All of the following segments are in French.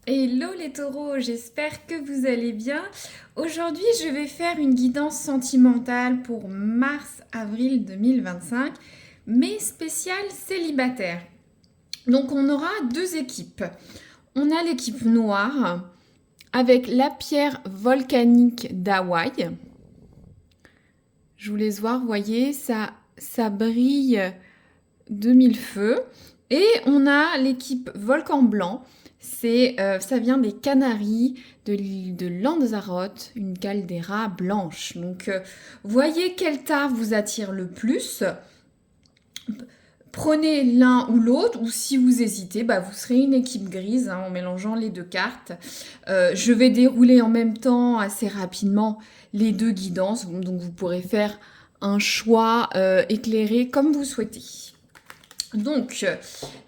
Hello les taureaux, j'espère que vous allez bien. Aujourd'hui, je vais faire une guidance sentimentale pour mars-avril 2025, mais spéciale célibataire. Donc on aura deux équipes. On a l'équipe noire avec la pierre volcanique d'Hawaï. Je vous laisse voir, vous voyez, ça brille de mille feux. Et on a l'équipe volcan blanc. Ça vient des Canaries, de l'île de Lanzarote, une caldeira blanche. Donc, voyez quel tas vous attire le plus. Prenez l'un ou l'autre, ou si vous hésitez, vous serez une équipe grise en mélangeant les deux cartes. Je vais dérouler en même temps assez rapidement les deux guidances, donc vous pourrez faire un choix éclairé comme vous souhaitez. Donc,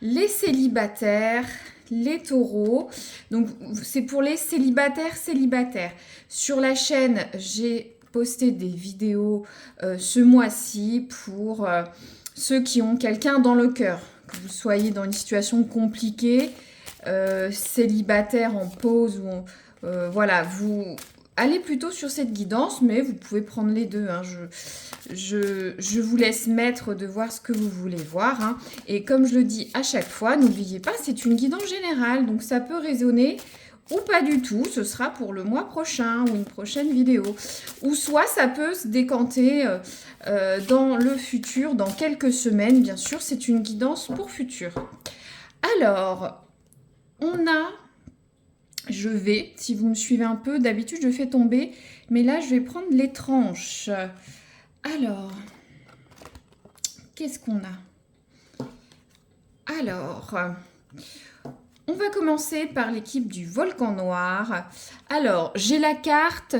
les célibataires, les taureaux. Donc, c'est pour les célibataires. Sur la chaîne, j'ai posté des vidéos ce mois-ci pour ceux qui ont quelqu'un dans le cœur. Que vous soyez dans une situation compliquée, célibataire en pause, ou voilà, vous allez plutôt sur cette guidance, mais vous pouvez prendre les deux. Je vous laisse maître de voir ce que vous voulez voir. Et comme je le dis à chaque fois, n'oubliez pas, c'est une guidance générale, donc ça peut résonner ou pas du tout. Ce sera pour le mois prochain ou une prochaine vidéo. Ou soit ça peut se décanter dans le futur, dans quelques semaines. Bien sûr, c'est une guidance pour futur. Alors, si vous me suivez un peu, d'habitude je fais tomber, mais là je vais prendre les tranches. Alors, qu'est-ce qu'on a? Alors, on va commencer par l'équipe du volcan noir. Alors, j'ai la carte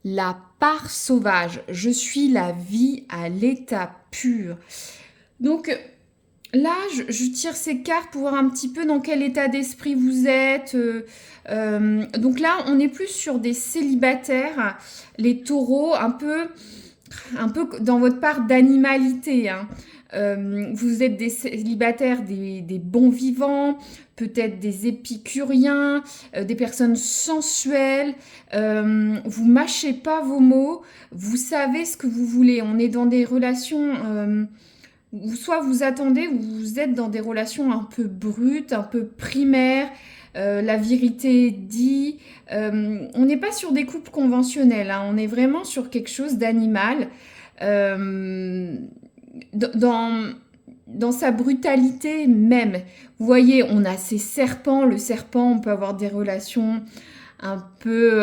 la part sauvage. Je suis la vie à l'état pur. Donc, là, je tire ces cartes pour voir un petit peu dans quel état d'esprit vous êtes. Donc là, on est plus sur des célibataires, les taureaux, un peu dans votre part d'animalité. Vous êtes des célibataires, des bons vivants, peut-être des épicuriens, des personnes sensuelles. Vous mâchez pas vos mots, vous savez ce que vous voulez. On est dans des relations soit vous attendez ou vous êtes dans des relations un peu brutes, un peu primaires. La vérité dit. On n'est pas sur des couples conventionnels, on est vraiment sur quelque chose d'animal. Dans sa brutalité même. Vous voyez, on a ces serpents. Le serpent, on peut avoir des relations un peu...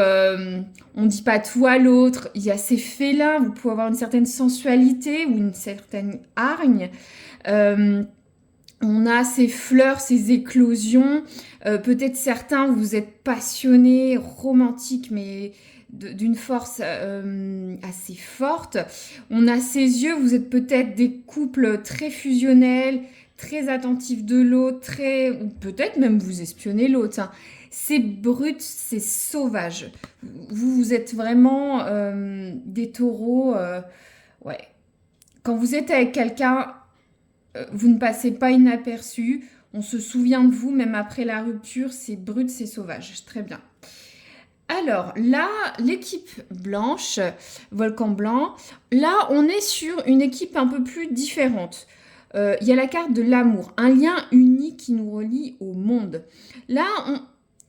on ne dit pas tout à l'autre. Il y a ces félins, vous pouvez avoir une certaine sensualité ou une certaine hargne. On a ces fleurs, ces éclosions. Peut-être certains, vous êtes passionnés, romantiques, mais d'une force assez forte. On a ces yeux, vous êtes peut-être des couples très fusionnels, très attentifs de l'autre, ou peut-être même vous espionnez l'autre. C'est brut, c'est sauvage. Vous êtes vraiment des taureaux. Ouais. Quand vous êtes avec quelqu'un, vous ne passez pas inaperçu. On se souvient de vous, même après la rupture. C'est brut, c'est sauvage. Très bien. Alors là, l'équipe blanche, volcan blanc, là on est sur une équipe un peu plus différente. Il y a la carte de l'amour, un lien unique qui nous relie au monde. Là,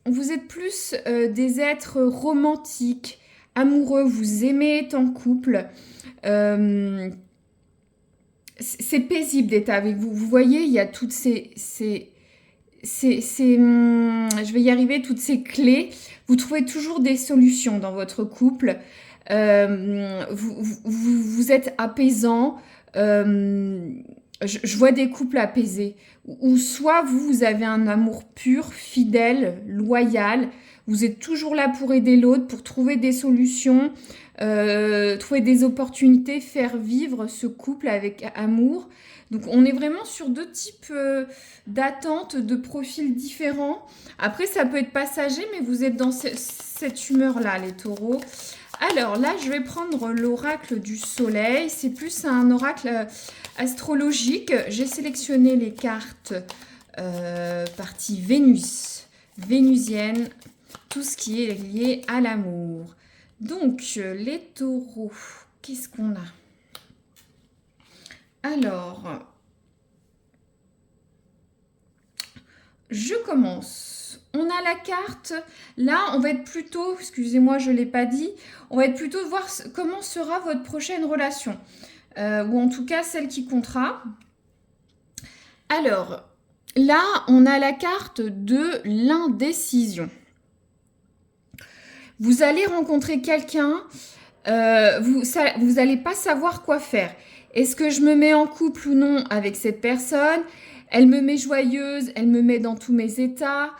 vous êtes plus des êtres romantiques, amoureux, vous aimez être en couple. C'est paisible d'être avec vous. Vous voyez, il y a toutes je vais y arriver, toutes ces clés. Vous trouvez toujours des solutions dans votre couple. Vous êtes apaisant. Je vois des couples apaisés. Ou soit vous avez un amour pur, fidèle, loyal. Vous êtes toujours là pour aider l'autre, pour trouver des solutions, trouver des opportunités, faire vivre ce couple avec amour. Donc on est vraiment sur deux types d'attentes, de profils différents. Après, ça peut être passager, mais vous êtes dans cette humeur-là, les taureaux. Alors là, je vais prendre l'oracle du soleil. C'est plus un oracle astrologique. J'ai sélectionné les cartes partie Vénus, vénusienne, tout ce qui est lié à l'amour. Donc, les taureaux, qu'est-ce qu'on a? Alors, je commence. On a la carte, là on va être plutôt, excusez-moi je ne l'ai pas dit, on va être plutôt voir comment sera votre prochaine relation, ou en tout cas celle qui comptera. Alors, là on a la carte de l'indécision. Vous allez rencontrer quelqu'un, vous n'allez pas savoir quoi faire. Est-ce que je me mets en couple ou non avec cette personne? Elle me met joyeuse, elle me met dans tous mes états.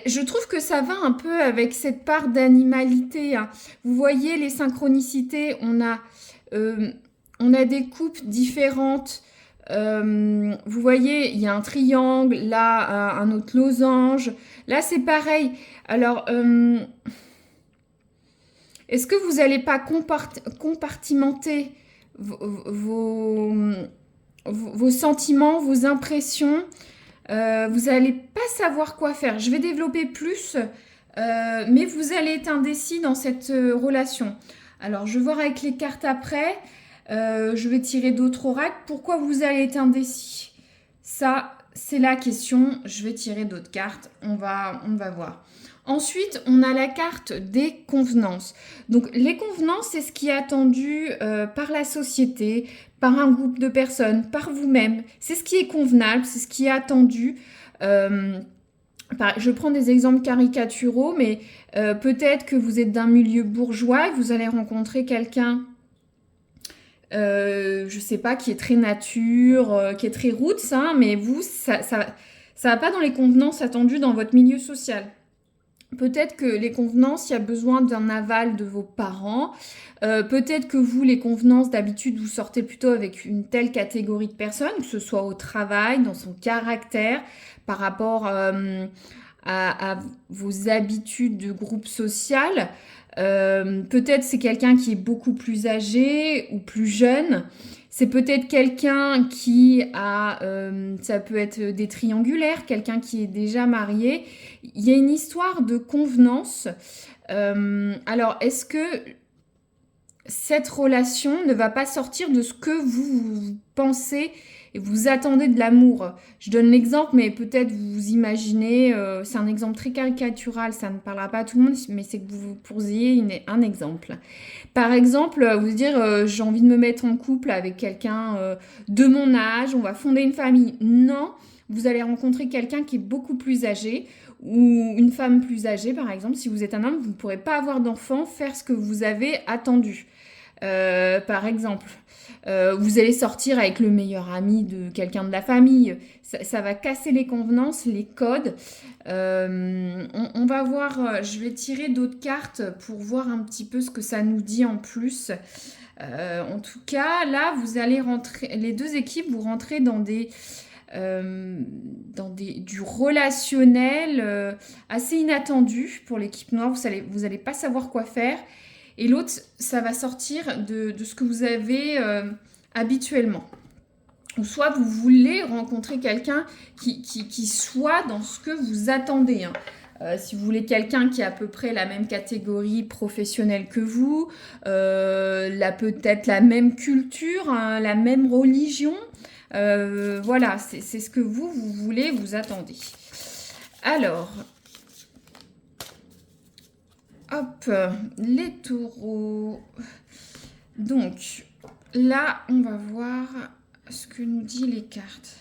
Je trouve que ça va un peu avec cette part d'animalité, hein. Vous voyez les synchronicités, on a des coupes différentes. Vous voyez, il y a un triangle, là un autre losange. Là, c'est pareil. Alors, est-ce que vous n'allez pas compartimenter vos sentiments, vos impressions? Vous n'allez pas savoir quoi faire. Je vais développer plus, mais vous allez être indécis dans cette relation. Alors, je vais voir avec les cartes après. Je vais tirer d'autres oracles. Pourquoi vous allez être indécis? Ça, c'est la question. Je vais tirer d'autres cartes. On va voir. Ensuite, on a la carte des convenances. Donc, les convenances, c'est ce qui est attendu par la société, par un groupe de personnes, par vous-même. C'est ce qui est convenable, c'est ce qui est attendu. Je prends des exemples caricaturaux, mais peut-être que vous êtes d'un milieu bourgeois et vous allez rencontrer quelqu'un, je ne sais pas, qui est très nature, qui est très roots, hein, mais vous, ça va pas dans les convenances attendues dans votre milieu social. Peut-être que les convenances, il y a besoin d'un aval de vos parents. Peut-être que vous, les convenances, d'habitude, vous sortez plutôt avec une telle catégorie de personnes, que ce soit au travail, dans son caractère, par rapport à vos habitudes de groupe social. Peut-être c'est quelqu'un qui est beaucoup plus âgé ou plus jeune. C'est peut-être quelqu'un qui a, ça peut être des triangulaires, quelqu'un qui est déjà marié. Il y a une histoire de convenance. Alors, est-ce que cette relation ne va pas sortir de ce que vous pensez et vous attendez de l'amour? Je donne l'exemple, mais peut-être vous imaginez, c'est un exemple très caricatural, ça ne parlera pas à tout le monde, mais c'est que vous posiez un exemple. Par exemple, vous dire, j'ai envie de me mettre en couple avec quelqu'un de mon âge, on va fonder une famille. Non, vous allez rencontrer quelqu'un qui est beaucoup plus âgé ou une femme plus âgée, par exemple. Si vous êtes un homme, vous ne pourrez pas avoir d'enfant, faire ce que vous avez attendu. Par exemple, vous allez sortir avec le meilleur ami de quelqu'un de la famille. Ça va casser les convenances, les codes. On va voir, je vais tirer d'autres cartes pour voir un petit peu ce que ça nous dit en plus. En tout cas, là, vous allez rentrer, les deux équipes, vous rentrez dans du relationnel assez inattendu pour l'équipe noire. Vous allez pas savoir quoi faire. Et l'autre, ça va sortir de ce que vous avez habituellement. Ou soit vous voulez rencontrer quelqu'un qui soit dans ce que vous attendez, hein. Si vous voulez quelqu'un qui a à peu près la même catégorie professionnelle que vous, peut-être la même culture, hein, la même religion, voilà, c'est ce que vous voulez, vous attendez. Alors, hop, les taureaux. Donc, là, on va voir ce que nous disent les cartes.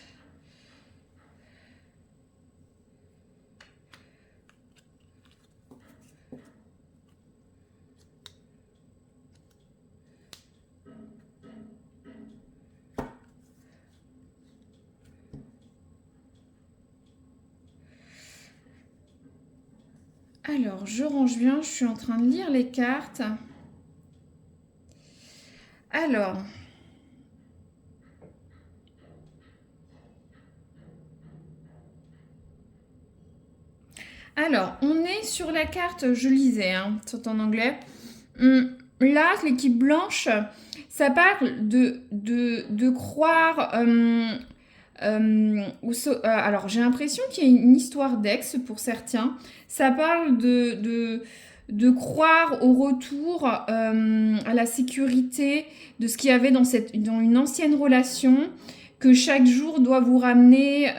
Alors, je range bien, je suis en train de lire les cartes. Alors, on est sur la carte, je lisais, hein, c'est en anglais. Là, l'équipe blanche, ça parle de croire Alors, j'ai l'impression qu'il y a une histoire d'ex pour certains. Ça parle de croire au retour à la sécurité de ce qu'il y avait dans une ancienne relation, que chaque jour doit vous ramener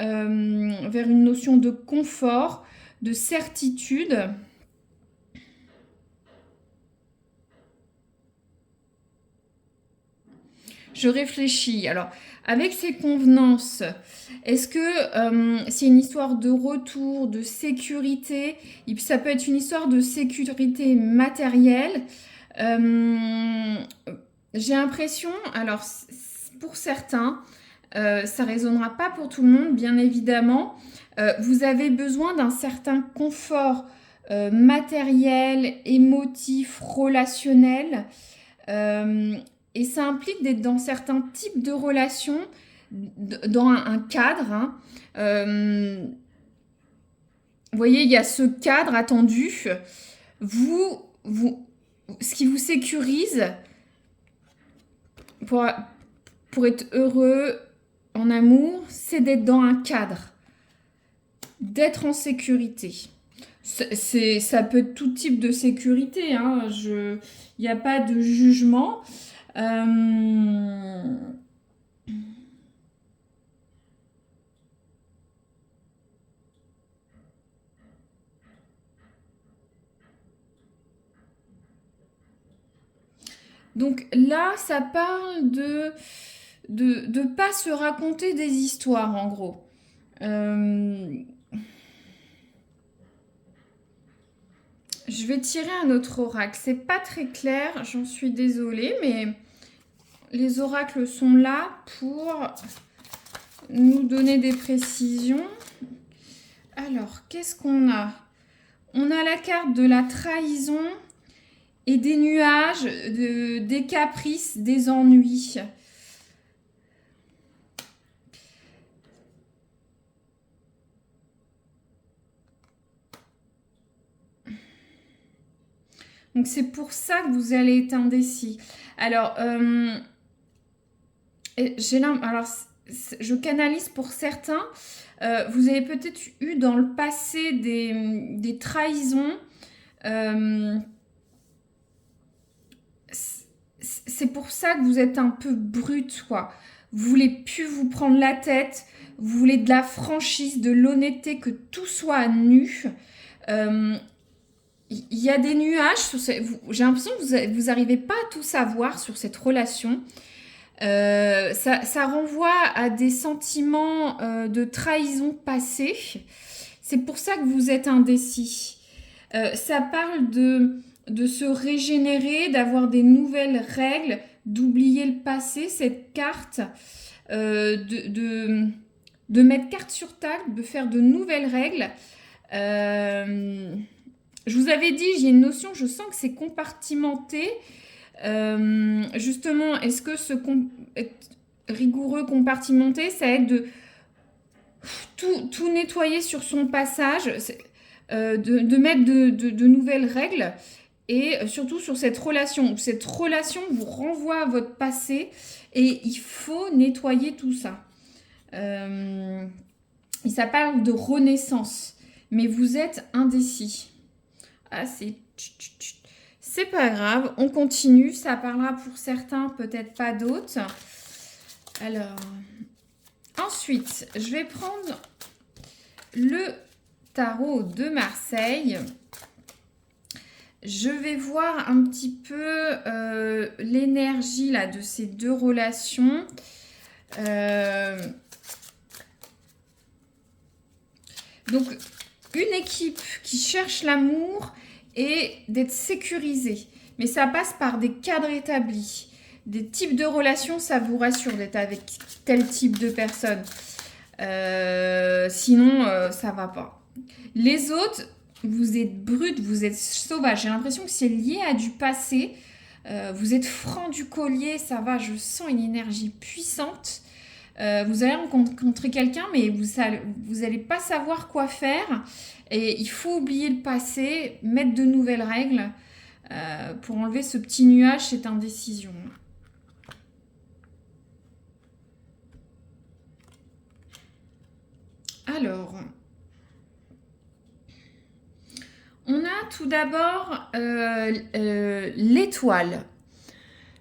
vers une notion de confort, de certitude. Je réfléchis. Alors, avec ces convenances, est-ce que c'est une histoire de retour, de sécurité? Ça peut être une histoire de sécurité matérielle. Euh, j'ai l'impression, alors pour certains, ça résonnera pas pour tout le monde, bien évidemment. Vous avez besoin d'un certain confort matériel, émotif, relationnel. Euh, et ça implique d'être dans certains types de relations, dans un cadre. Hein. Vous voyez, il y a ce cadre attendu. Vous, vous, ce qui vous sécurise pour, pour être heureux en amour, c'est d'être dans un cadre, d'être en sécurité. Ça peut être tout type de sécurité. Hein. Il n'y a pas de jugement. Euh, Donc là, ça parle de pas se raconter des histoires, en gros. Euh, je vais tirer un autre oracle. C'est pas très clair, j'en suis désolée, mais les oracles sont là pour nous donner des précisions. Alors, qu'est-ce qu'on a? On a la carte de la trahison et des nuages, des caprices, des ennuis. Donc c'est pour ça que vous allez être indécis. Alors, alors je canalise pour certains. Vous avez peut-être eu dans le passé des trahisons. Euh, c'est pour ça que vous êtes un peu brut, quoi. Vous voulez plus vous prendre la tête. Vous voulez de la franchise, de l'honnêteté, que tout soit à nu. Euh, il y a des nuages. J'ai l'impression que vous n'arrivez pas à tout savoir sur cette relation. Ça renvoie à des sentiments de trahison passée. C'est pour ça que vous êtes indécis. Ça parle de se régénérer, d'avoir des nouvelles règles, d'oublier le passé, cette carte, de mettre carte sur table, de faire de nouvelles règles. Je vous avais dit, j'ai une notion, je sens que c'est compartimenté. Justement, est-ce que être rigoureux, compartimenté, ça aide de tout nettoyer sur son passage, de mettre de nouvelles règles et surtout sur cette relation. Cette relation vous renvoie à votre passé et il faut nettoyer tout ça. Et ça parle de renaissance, mais vous êtes indécis. Ah, c'est pas grave, on continue. Ça parlera pour certains, peut-être pas d'autres. Alors, ensuite, je vais prendre le tarot de Marseille. Je vais voir un petit peu l'énergie là de ces deux relations. Donc, une équipe qui cherche l'amour et d'être sécurisée. Mais ça passe par des cadres établis. Des types de relations, ça vous rassure d'être avec tel type de personne. Sinon, ça va pas. Les autres, vous êtes brut, vous êtes sauvage. J'ai l'impression que c'est lié à du passé. Vous êtes franc du collier, ça va, je sens une énergie puissante. Vous allez rencontrer quelqu'un, mais vous n'allez pas savoir quoi faire. Et il faut oublier le passé, mettre de nouvelles règles pour enlever ce petit nuage, cette indécision. Alors, on a tout d'abord l'étoile.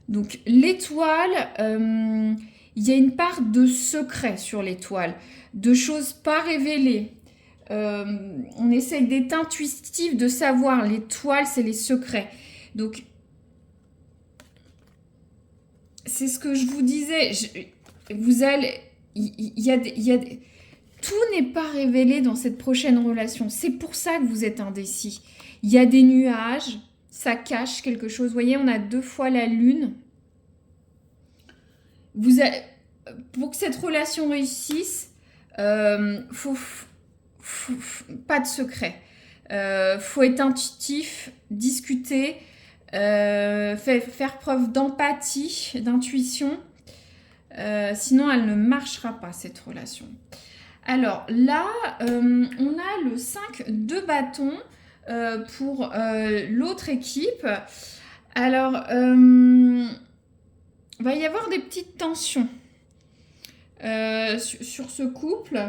Donc l'étoile, il y a une part de secret sur l'étoile, de choses pas révélées. On essaye d'être intuitif, de savoir. L'étoile, c'est les secrets. Donc, c'est ce que je vous disais. Vous allez... Tout n'est pas révélé dans cette prochaine relation. C'est pour ça que vous êtes indécis. Il y a des nuages, ça cache quelque chose. Vous voyez, on a 2 fois la lune. Pour que cette relation réussisse, faut pas de secret. Faut être intuitif, discuter, faire preuve d'empathie, d'intuition. Sinon, elle ne marchera pas, cette relation. Alors là, on a le 5 de bâton pour l'autre équipe. Alors, va y avoir des petites tensions sur ce couple.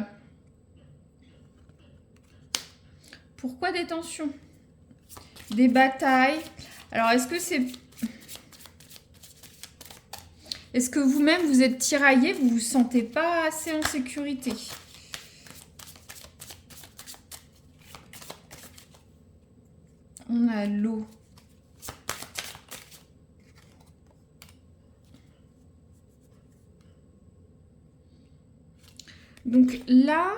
Pourquoi des tensions? Des batailles. Alors, est-ce que vous-même, vous êtes tiraillé, vous ne vous sentez pas assez en sécurité? On a l'eau. Donc là,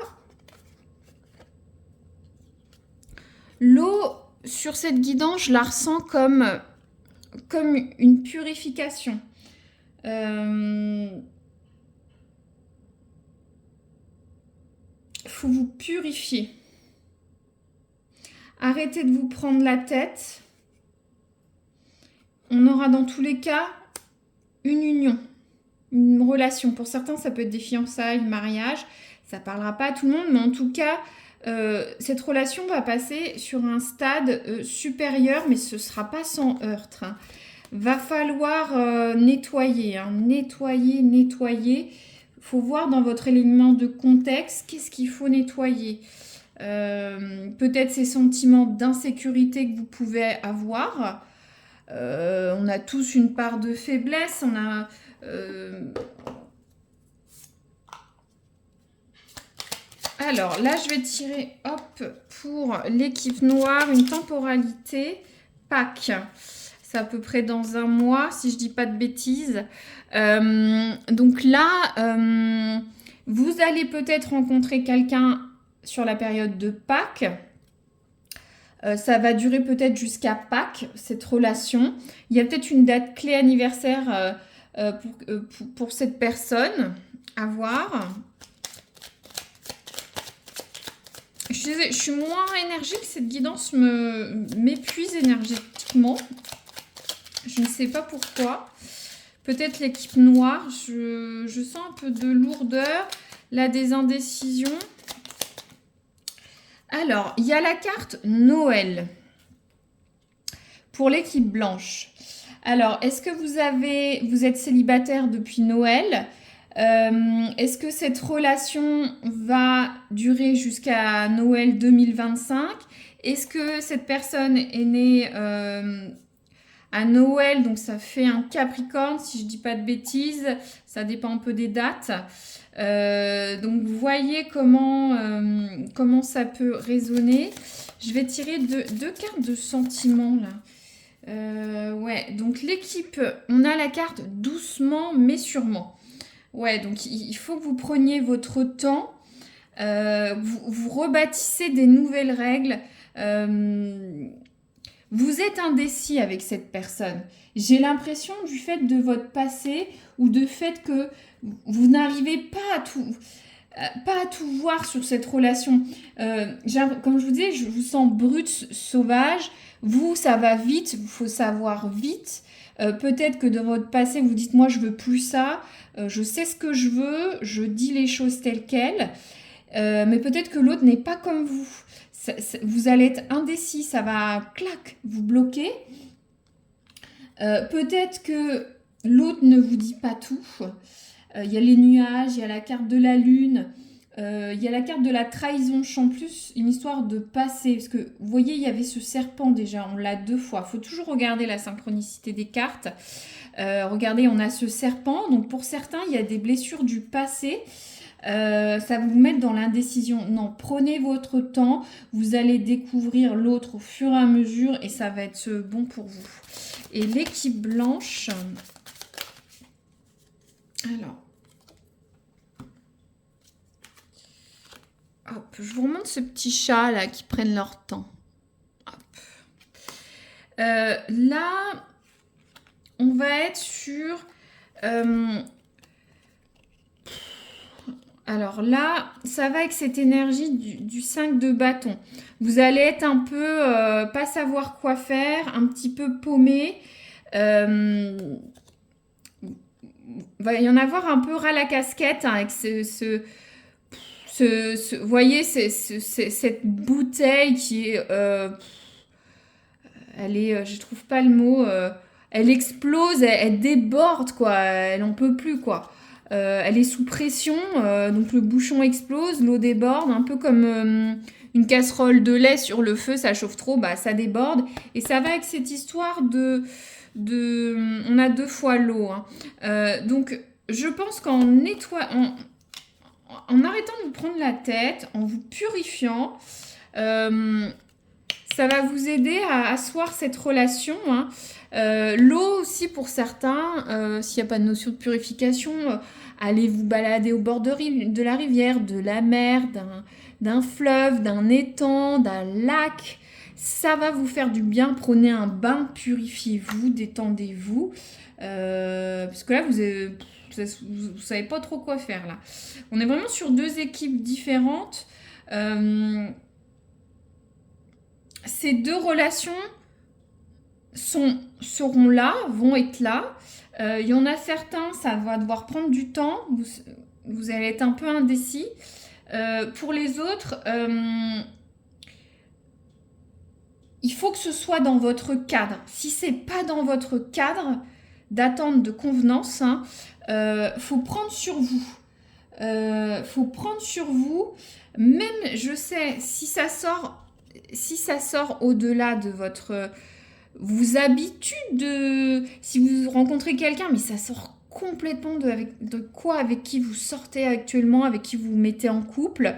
l'eau sur cette guidance, je la ressens comme une purification. Faut vous purifier. Arrêtez de vous prendre la tête. On aura dans tous les cas une union, une relation. Pour certains, ça peut être des fiançailles, mariage. Ça ne parlera pas à tout le monde, mais en tout cas, cette relation va passer sur un stade supérieur, mais ce ne sera pas sans heurts. Hein. Va falloir nettoyer, hein, nettoyer. Il faut voir dans votre élément de contexte, qu'est-ce qu'il faut nettoyer. Peut-être ces sentiments d'insécurité que vous pouvez avoir. On a tous une part de faiblesse. On a... Alors là, je vais tirer, hop, pour l'équipe noire, une temporalité, Pâques. C'est à peu près dans 1 mois, si je dis pas de bêtises. Donc là, vous allez peut-être rencontrer quelqu'un sur la période de Pâques. Ça va durer peut-être jusqu'à Pâques, cette relation. Il y a peut-être une date clé anniversaire pour cette personne à voir. Je suis moins énergique, cette guidance m'épuise énergétiquement. Je ne sais pas pourquoi. Peut-être l'équipe noire, je sens un peu de lourdeur, là des indécisions. Alors, il y a la carte Noël pour l'équipe blanche. Alors, est-ce que vous êtes célibataire depuis Noël? Est-ce que cette relation va durer jusqu'à Noël 2025? Est-ce que cette personne est née à Noël, donc ça fait un Capricorne, si je ne dis pas de bêtises, ça dépend un peu des dates. Donc vous voyez comment ça peut résonner. Je vais tirer deux cartes de sentiments là. Ouais, donc l'équipe, on a la carte doucement mais sûrement. Ouais, donc il faut que vous preniez votre temps. Vous rebâtissez des nouvelles règles. Vous êtes indécis avec cette personne. J'ai l'impression du fait de votre passé ou de fait que vous n'arrivez pas à tout voir sur cette relation. Comme je vous disais, je vous sens brute, sauvage. Vous, ça va vite, il faut savoir vite. Peut-être que dans votre passé, vous dites, moi, je veux plus ça. Je sais ce que je veux, je dis les choses telles quelles. Mais peut-être que l'autre n'est pas comme vous. Vous allez être indécis, ça va, clac, vous bloquer. Peut-être que l'autre ne vous dit pas tout. Il y a les nuages, il y a la carte de la lune. Il y a la carte de la trahison. Je sens plus une histoire de passé. Parce que, vous voyez, il y avait ce serpent déjà. On l'a 2 fois. Il faut toujours regarder la synchronicité des cartes. Regardez, on a ce serpent. Donc, pour certains, il y a des blessures du passé. Ça va vous mettre dans l'indécision. Non, prenez votre temps. Vous allez découvrir l'autre au fur et à mesure. Et ça va être bon pour vous. Et l'équipe blanche... Alors... Hop, je vous remontre ce petit chat là qui prennent leur temps. Hop. Là, on va être sur... alors là, ça va avec cette énergie du 5 de bâton. Vous allez être un peu pas savoir quoi faire, un petit peu paumé. Va y en avoir un peu ras la casquette hein, avec vous voyez, cette bouteille qui est... elle est... je trouve pas le mot... elle explose, elle déborde, quoi. Elle en peut plus, quoi. Elle est sous pression, donc le bouchon explose, l'eau déborde, un peu comme une casserole de lait sur le feu, ça chauffe trop, bah ça déborde. Et ça va avec cette histoire on a 2 fois l'eau. Hein. Donc, je pense qu'en nettoyant... En arrêtant de vous prendre la tête, en vous purifiant, ça va vous aider à asseoir cette relation. Hein. L'eau aussi pour certains, s'il n'y a pas de notion de purification, allez vous balader au bord de la rivière, de la mer, d'un fleuve, d'un étang, d'un lac. Ça va vous faire du bien. Prenez un bain, purifiez-vous, détendez-vous. Parce que là, vous savez pas trop quoi faire là. On est vraiment sur 2 équipes différentes. Ces 2 relations seront là, vont être là. Il y en a certains, ça va devoir prendre du temps. Vous allez être un peu indécis. Pour les autres, il faut que ce soit dans votre cadre. Si c'est pas dans votre cadre d'attente de convenance, hein, faut prendre sur vous. Faut prendre sur vous. Même, je sais, si ça sort au-delà de votre vos habitudes, si vous rencontrez quelqu'un, mais ça sort complètement avec qui vous sortez actuellement, avec qui vous vous mettez en couple.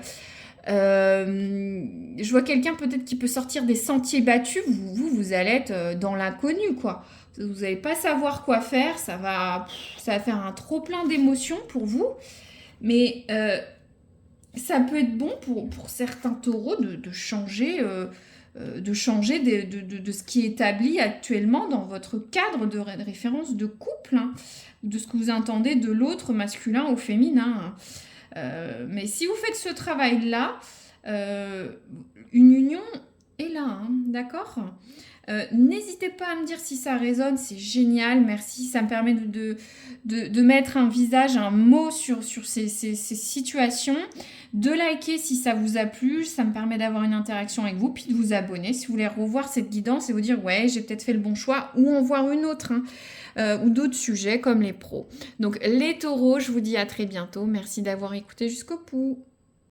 Je vois quelqu'un peut-être qui peut sortir des sentiers battus, vous allez être dans l'inconnu, quoi. Vous n'allez pas savoir quoi faire, ça va faire un trop plein d'émotions pour vous. Mais ça peut être bon pour certains taureaux de changer, de ce qui est établi actuellement dans votre cadre de référence de couple, hein, de ce que vous entendez de l'autre masculin au féminin. Mais si vous faites ce travail-là, une union est là, hein, d'accord ? N'hésitez pas à me dire si ça résonne, c'est génial, merci, ça me permet de mettre un visage, un mot sur ces situations, de liker si ça vous a plu, ça me permet d'avoir une interaction avec vous, puis de vous abonner si vous voulez revoir cette guidance et vous dire ouais, j'ai peut-être fait le bon choix, ou en voir une autre, hein, ou d'autres sujets comme les pros. Donc les taureaux, je vous dis à très bientôt, merci d'avoir écouté jusqu'au bout.